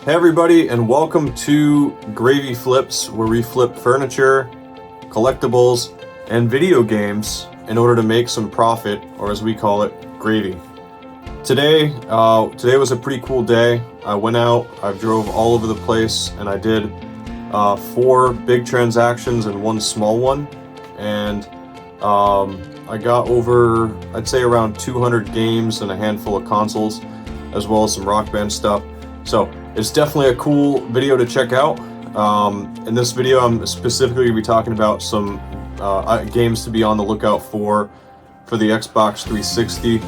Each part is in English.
Hey everybody, and welcome to Gravy Flips, where we flip furniture, collectibles, and video games in order to make some profit, or as we call it, gravy. Today was a pretty cool day. I went out, I drove all over the place, and I did 4 big transactions and 1 small one. And I got over, I'd say around 200 games and a handful of consoles, as well as some Rock Band stuff. So it's definitely a cool video to check out. In this video, I'm specifically going to be talking about some games to be on the lookout for the Xbox 360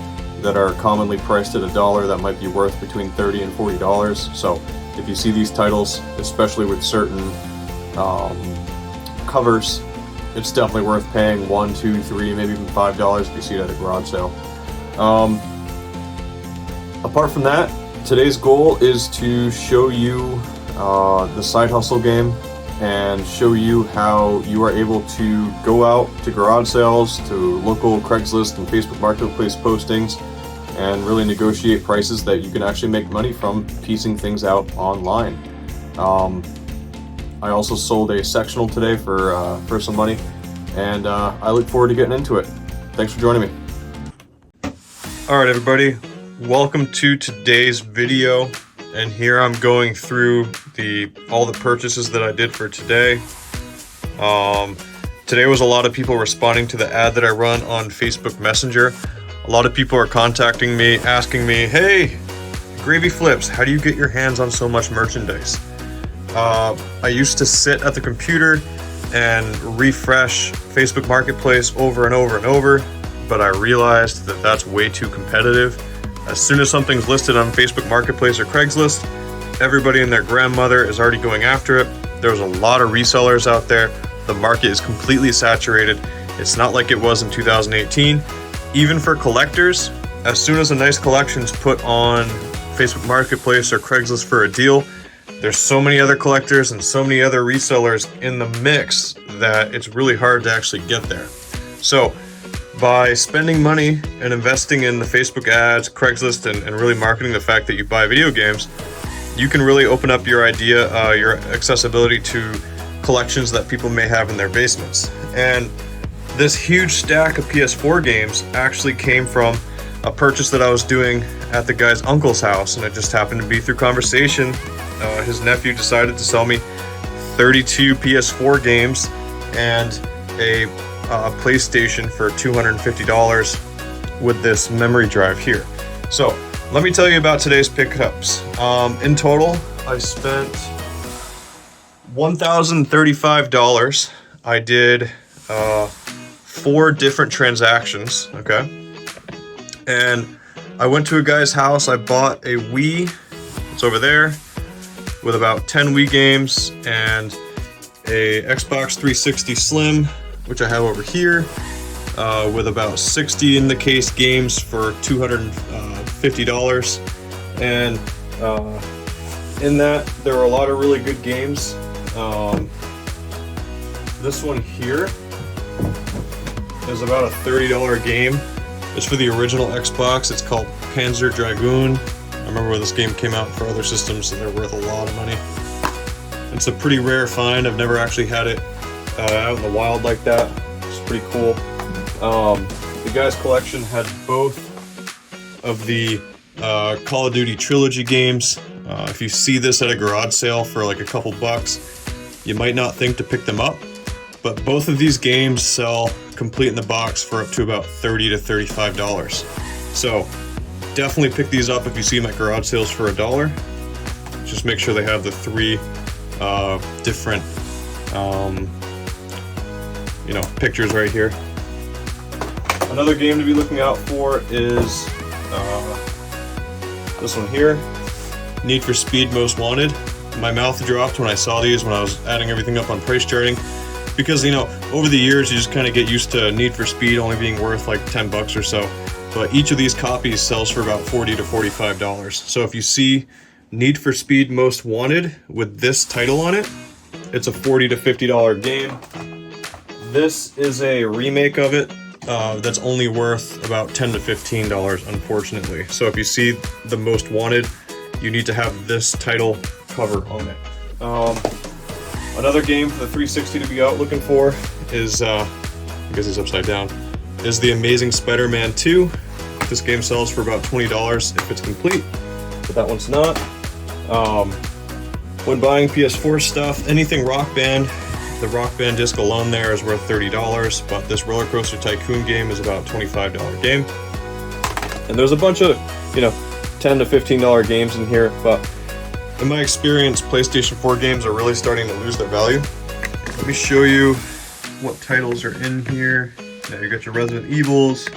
that are commonly priced at $1 that might be worth between $30 and $40. So if you see these titles, especially with certain covers, it's definitely worth paying $1, $2, $3, maybe even $5 if you see it at a garage sale. Apart from that, today's goal is to show you the side hustle game and show you how you are able to go out to garage sales, to local Craigslist and Facebook Marketplace postings, and really negotiate prices that you can actually make money from piecing things out online. I also sold a sectional today for some money, and I look forward to getting into it. Thanks for joining me. All right, everybody. Welcome to today's video, and here I'm going through all the purchases that I did for today. Today was a lot of people responding to the ad that I run on Facebook Messenger. A lot of people are contacting me, asking me, hey, Gravy Flips, how do you get your hands on so much merchandise? I used to sit at the computer and refresh Facebook Marketplace over and over and over, but I realized that that's way too competitive. As soon as something's listed on Facebook Marketplace or Craigslist, everybody and their grandmother is already going after it. There's a lot of resellers out there. The market is completely saturated. It's not like it was in 2018. Even for collectors, as soon as a nice collection's put on Facebook Marketplace or Craigslist for a deal, there's so many other collectors and so many other resellers in the mix that it's really hard to actually get there. So, by spending money and investing in the Facebook ads, Craigslist, and really marketing the fact that you buy video games, you can really open up your your accessibility to collections that people may have in their basements. And this huge stack of PS4 games actually came from a purchase that I was doing at the guy's uncle's house, and it just happened to be through conversation. His nephew decided to sell me 32 PS4 games and a PlayStation for $250 with this memory drive here. So let me tell you about today's pickups. In total, I spent $1,035. I did 4 different transactions, okay? And I went to a guy's house. I bought a Wii, it's over there, with about 10 Wii games, and a Xbox 360 Slim, which I have over here, with about 60 in the case games for $250. And in that, there were a lot of really good games. This one here is about a $30 game. It's for the original Xbox. It's called Panzer Dragoon. I remember when this game came out for other systems, so they're worth a lot of money. It's a pretty rare find. I've never actually had it out in the wild like that. It's pretty cool. The guy's collection had both of the Call of Duty Trilogy games. If you see this at a garage sale for like a couple bucks, you might not think to pick them up, but both of these games sell complete in the box for up to about $30 to $35. So definitely pick these up if you see them at garage sales for $1. Just make sure they have the 3 different pictures right here. Another game to be looking out for is this one here, Need for Speed Most Wanted. My mouth dropped when I saw these when I was adding everything up on price charting, because over the years you just kind of get used to Need for Speed only being worth like 10 bucks or so, but each of these copies sells for about $40 to $45. So if you see Need for Speed Most Wanted with this title on it, it's a $40 to $50 game. This is a remake of it that's only worth about $10 to $15, unfortunately. So if you see the Most Wanted, you need to have this title cover on it. Another game for the 360 to be out looking for is, I guess it's upside down, is The Amazing Spider-Man 2. This game sells for about $20 if it's complete, but that one's not. When buying PS4 stuff, anything Rock Band, the Rock Band disc alone there is worth $30, but this Roller Coaster Tycoon game is about a $25 game. And there's a bunch of, $10 to $15 games in here, but in my experience, PlayStation 4 games are really starting to lose their value. Let me show you what titles are in here. Now you got your Resident Evils,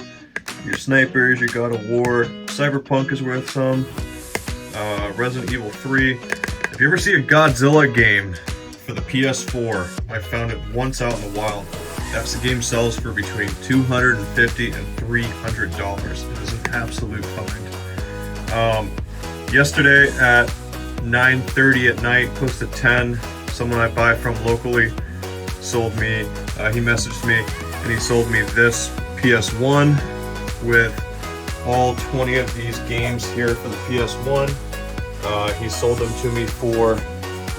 your Snipers, your God of War, Cyberpunk is worth some, Resident Evil 3. If you ever see a Godzilla game for the PS4, I found it once out in the wild. That game sells for between $250 and $300. It is an absolute find. Yesterday at 9:30 at night, close to 10, someone I buy from locally sold me, he messaged me and he sold me this PS1 with all 20 of these games here for the PS1. He sold them to me for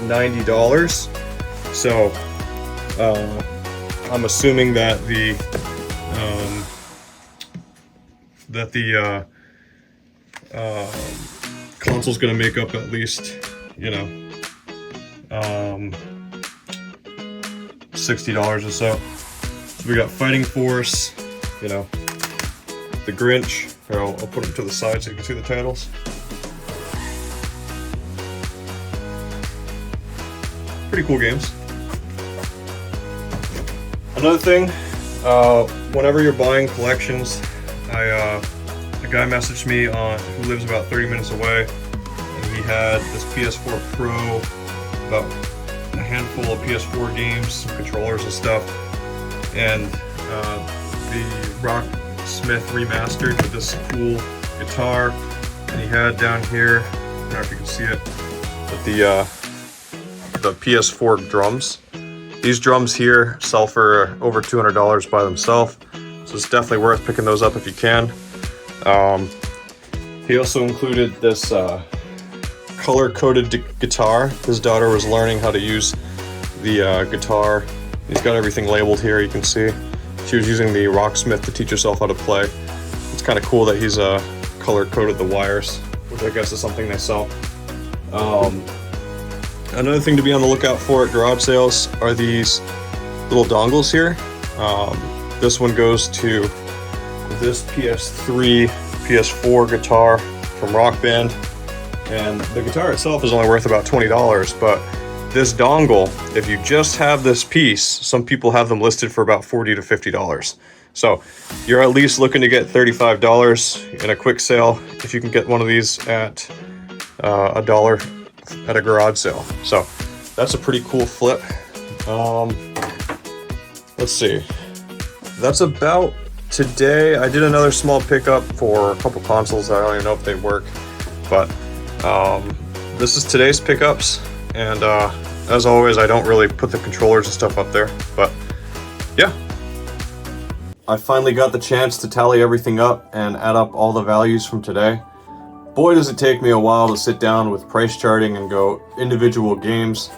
$90. So I'm assuming that the console's gonna make up at least, $60 or so. So we got Fighting Force, The Grinch. Here, I'll put them to the side so you can see the titles. Pretty cool games. Another thing, whenever you're buying collections, a guy messaged me who lives about 30 minutes away, and he had this PS4 Pro, about a handful of PS4 games, some controllers and stuff, and the Rocksmith Remastered with this cool guitar, and he had down here, I don't know if you can see it, but the PS4 drums. These drums here sell for over $200 by themselves, so it's definitely worth picking those up if you can. He also included this color-coded guitar. His daughter was learning how to use the guitar. He's got everything labeled here, you can see. She was using the Rocksmith to teach herself how to play. It's kind of cool that he's color-coded the wires, which I guess is something they sell. Another thing to be on the lookout for at garage sales are these little dongles here. This one goes to this PS3, PS4 guitar from Rock Band, and the guitar itself is only worth about $20, but this dongle, if you just have this piece, some people have them listed for about $40 to $50. So you're at least looking to get $35 in a quick sale if you can get one of these at $1 at a garage sale. So that's a pretty cool flip. Let's see. That's about today. I did another small pickup for a couple consoles. I don't even know if they work, but this is today's pickups. And as always, I don't really put the controllers and stuff up there, but yeah. I finally got the chance to tally everything up and add up all the values from today. Boy, does it take me a while to sit down with price charting and go individual games.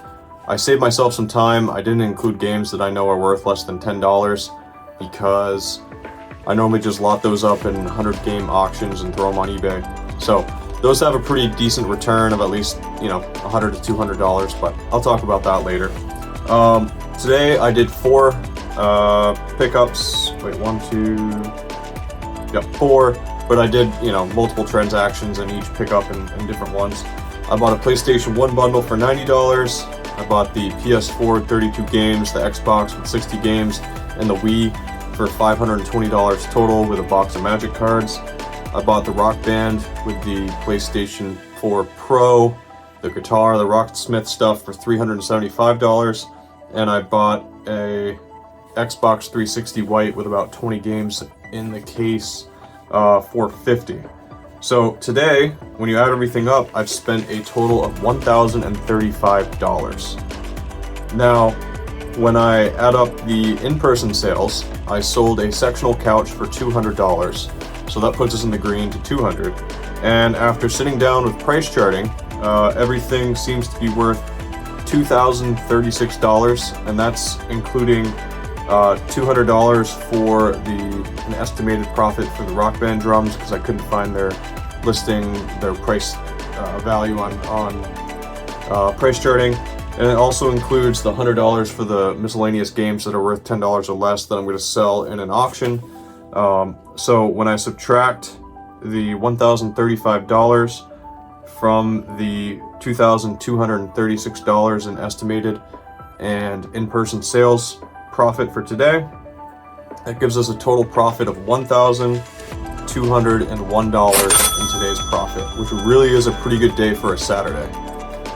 I saved myself some time. I didn't include games that I know are worth less than $10 because I normally just lot those up in 100 game auctions and throw them on eBay. So those have a pretty decent return of at least, $100 to $200, but I'll talk about that later. Today I did 4 pickups. Wait, 4. But I did, multiple transactions in each pickup and different ones. I bought a PlayStation 1 bundle for $90. I bought the PS4 32 games, the Xbox with 60 games, and the Wii for $520 total with a box of Magic cards. I bought the Rock Band with the PlayStation 4 Pro, the guitar, the Rocksmith stuff for $375, and I bought a Xbox 360 White with about 20 games in the case for $50. So today, when you add everything up, I've spent a total of $1,035. Now, when I add up the in-person sales, I sold a sectional couch for $200. So that puts us in the green to $200. And after sitting down with price charting, everything seems to be worth $2,036, and that's including $200 for an estimated profit for the Rock Band drums, because I couldn't find their price value on price charting. And it also includes the $100 for the miscellaneous games that are worth $10 or less that I'm going to sell in an auction. So when I subtract the $1,035 from the $2,236 in estimated and in-person sales profit for today, that gives us a total profit of $1,201 in today's profit, which really is a pretty good day for a Saturday.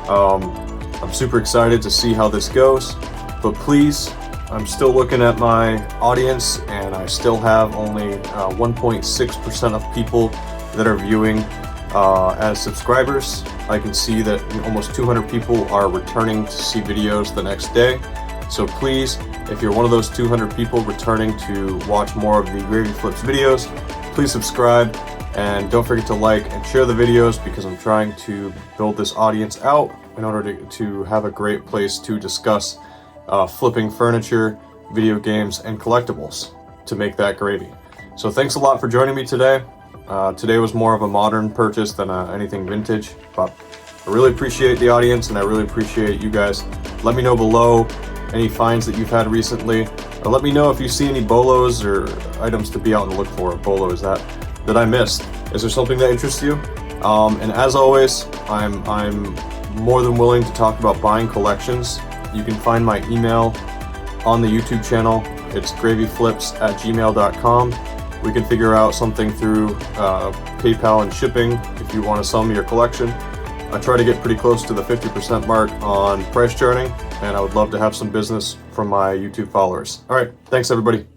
I'm super excited to see how this goes, but please, I'm still looking at my audience, and I still have only 1.6% of people that are viewing as subscribers. I can see that almost 200 people are returning to see videos the next day. So please, if you're one of those 200 people returning to watch more of the Gravy Flips videos, please subscribe, and don't forget to like and share the videos, because I'm trying to build this audience out in order to have a great place to discuss flipping furniture, video games, and collectibles to make that gravy. So thanks a lot for joining me today. Today was more of a modern purchase than anything vintage, but I really appreciate the audience, and I really appreciate you guys. Let me know below any finds that you've had recently, or let me know if you see any BOLOs or items to be out and look for. BOLOs that I missed. Is there something that interests you? And as always, I'm more than willing to talk about buying collections. You can find my email on the YouTube channel. It's gravyflips@gmail.com. We can figure out something through PayPal and shipping if you want to sell me your collection. I try to get pretty close to the 50% mark on price charting, and I would love to have some business from my YouTube followers. All right, thanks everybody.